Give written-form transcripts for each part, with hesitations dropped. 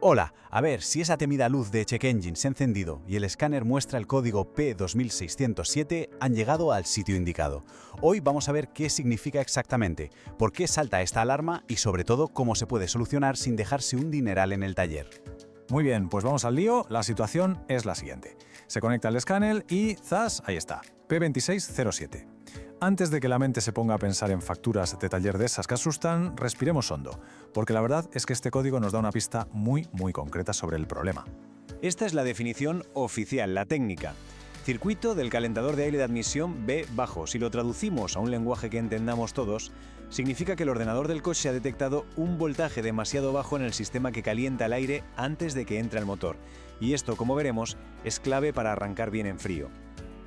Hola, a ver si esa temida luz de Check Engine se ha encendido y el escáner muestra el código P2607, han llegado al sitio indicado. Hoy vamos a ver qué significa exactamente, por qué salta esta alarma y sobre todo cómo se puede solucionar sin dejarse un dineral en el taller. Muy bien, pues vamos al lío. La situación es la siguiente. Se conecta el escáner y ¡zas! Ahí está, P2607. Antes de que la mente se ponga a pensar en facturas de taller de esas que asustan, respiremos hondo, porque la verdad es que este código nos da una pista muy concreta sobre el problema. Esta es la definición oficial, la técnica. Circuito del calentador de aire de admisión B bajo. Si lo traducimos a un lenguaje que entendamos todos, significa que el ordenador del coche ha detectado un voltaje demasiado bajo en el sistema que calienta el aire antes de que entre el motor. Y esto, como veremos, es clave para arrancar bien en frío.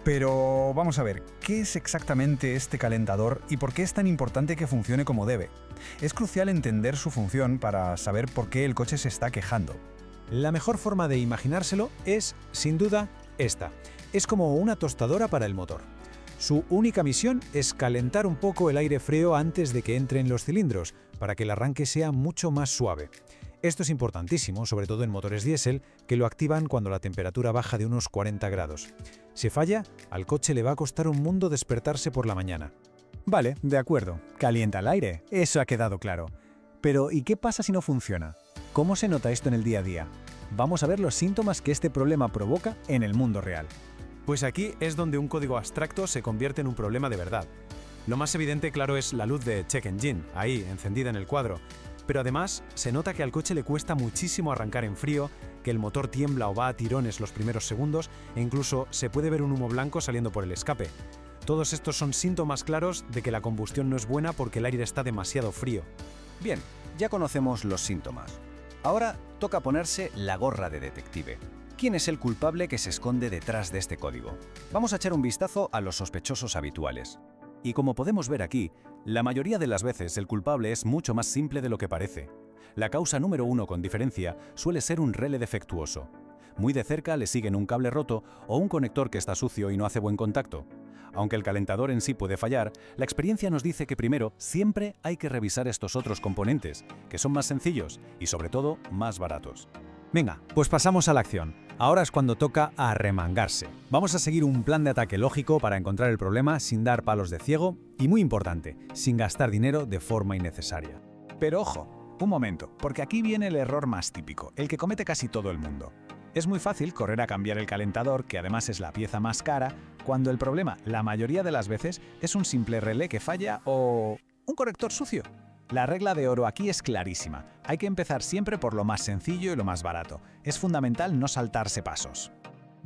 Pero vamos a ver, ¿qué es exactamente este calentador y por qué es tan importante que funcione como debe? Es crucial entender su función para saber por qué el coche se está quejando. La mejor forma de imaginárselo es, sin duda, esta. Es como una tostadora para el motor. Su única misión es calentar un poco el aire frío antes de que entre en los cilindros, para que el arranque sea mucho más suave. Esto es importantísimo, sobre todo en motores diésel, que lo activan cuando la temperatura baja de unos 40 grados. Si falla, al coche le va a costar un mundo despertarse por la mañana. Vale, de acuerdo. Calienta el aire, eso ha quedado claro. Pero ¿y qué pasa si no funciona? ¿Cómo se nota esto en el día a día? Vamos a ver los síntomas que este problema provoca en el mundo real. Pues aquí es donde un código abstracto se convierte en un problema de verdad. Lo más evidente, claro, es la luz de Check Engine, ahí, encendida en el cuadro. Pero además, se nota que al coche le cuesta muchísimo arrancar en frío, que el motor tiembla o va a tirones los primeros segundos e incluso se puede ver un humo blanco saliendo por el escape. Todos estos son síntomas claros de que la combustión no es buena porque el aire está demasiado frío. Bien, ya conocemos los síntomas. Ahora toca ponerse la gorra de detective. ¿Quién es el culpable que se esconde detrás de este código? Vamos a echar un vistazo a los sospechosos habituales. Y como podemos ver aquí, la mayoría de las veces el culpable es mucho más simple de lo que parece. La causa número 1 con diferencia suele ser un relé defectuoso. Muy de cerca le siguen un cable roto o un conector que está sucio y no hace buen contacto. Aunque el calentador en sí puede fallar, la experiencia nos dice que primero siempre hay que revisar estos otros componentes, que son más sencillos y sobre todo más baratos. Venga, pues pasamos a la acción. Ahora es cuando toca arremangarse. Vamos a seguir un plan de ataque lógico para encontrar el problema sin dar palos de ciego y, muy importante, sin gastar dinero de forma innecesaria. Pero ojo, un momento, porque aquí viene el error más típico, el que comete casi todo el mundo. Es muy fácil correr a cambiar el calentador, que además es la pieza más cara, cuando el problema, la mayoría de las veces, es un simple relé que falla o un conector sucio. La regla de oro aquí es clarísima. Hay que empezar siempre por lo más sencillo y lo más barato. Es fundamental no saltarse pasos.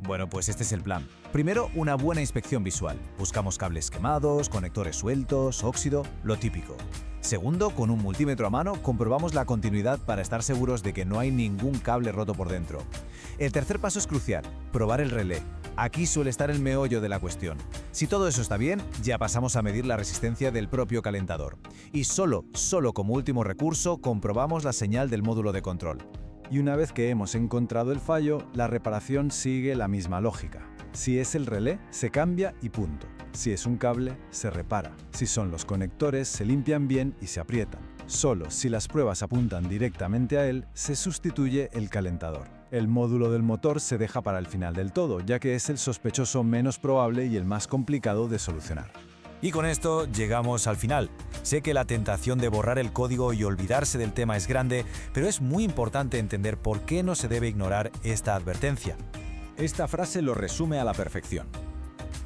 Bueno, pues este es el plan. Primero, una buena inspección visual. Buscamos cables quemados, conectores sueltos, óxido, lo típico. Segundo, con un multímetro a mano, comprobamos la continuidad para estar seguros de que no hay ningún cable roto por dentro. El tercer paso es crucial, probar el relé. Aquí suele estar el meollo de la cuestión. Si todo eso está bien, ya pasamos a medir la resistencia del propio calentador. Y solo como último recurso, comprobamos la señal del módulo de control. Y una vez que hemos encontrado el fallo, la reparación sigue la misma lógica. Si es el relé, se cambia y punto. Si es un cable, se repara. Si son los conectores, se limpian bien y se aprietan. Solo si las pruebas apuntan directamente a él, se sustituye el calentador. El módulo del motor se deja para el final del todo, ya que es el sospechoso menos probable y el más complicado de solucionar. Y con esto llegamos al final. Sé que la tentación de borrar el código y olvidarse del tema es grande, pero es muy importante entender por qué no se debe ignorar esta advertencia. Esta frase lo resume a la perfección.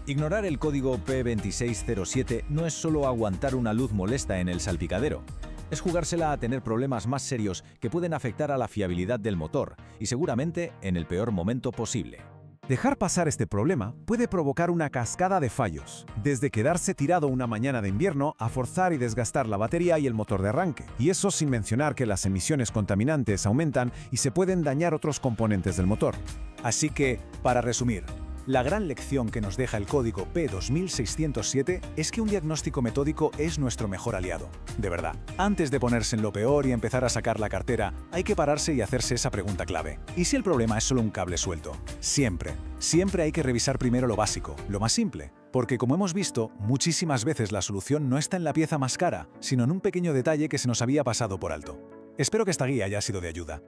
Ignorar el código P2607 no es solo aguantar una luz molesta en el salpicadero. Es jugársela a tener problemas más serios que pueden afectar a la fiabilidad del motor y seguramente en el peor momento posible. Dejar pasar este problema puede provocar una cascada de fallos, desde quedarse tirado una mañana de invierno a forzar y desgastar la batería y el motor de arranque. Y eso sin mencionar que las emisiones contaminantes aumentan y se pueden dañar otros componentes del motor. Así que, para resumir, la gran lección que nos deja el código P2607 es que un diagnóstico metódico es nuestro mejor aliado. De verdad, antes de ponerse en lo peor y empezar a sacar la cartera, hay que pararse y hacerse esa pregunta clave. ¿Y si el problema es solo un cable suelto? Siempre hay que revisar primero lo básico, lo más simple. Porque como hemos visto, muchísimas veces la solución no está en la pieza más cara, sino en un pequeño detalle que se nos había pasado por alto. Espero que esta guía haya sido de ayuda.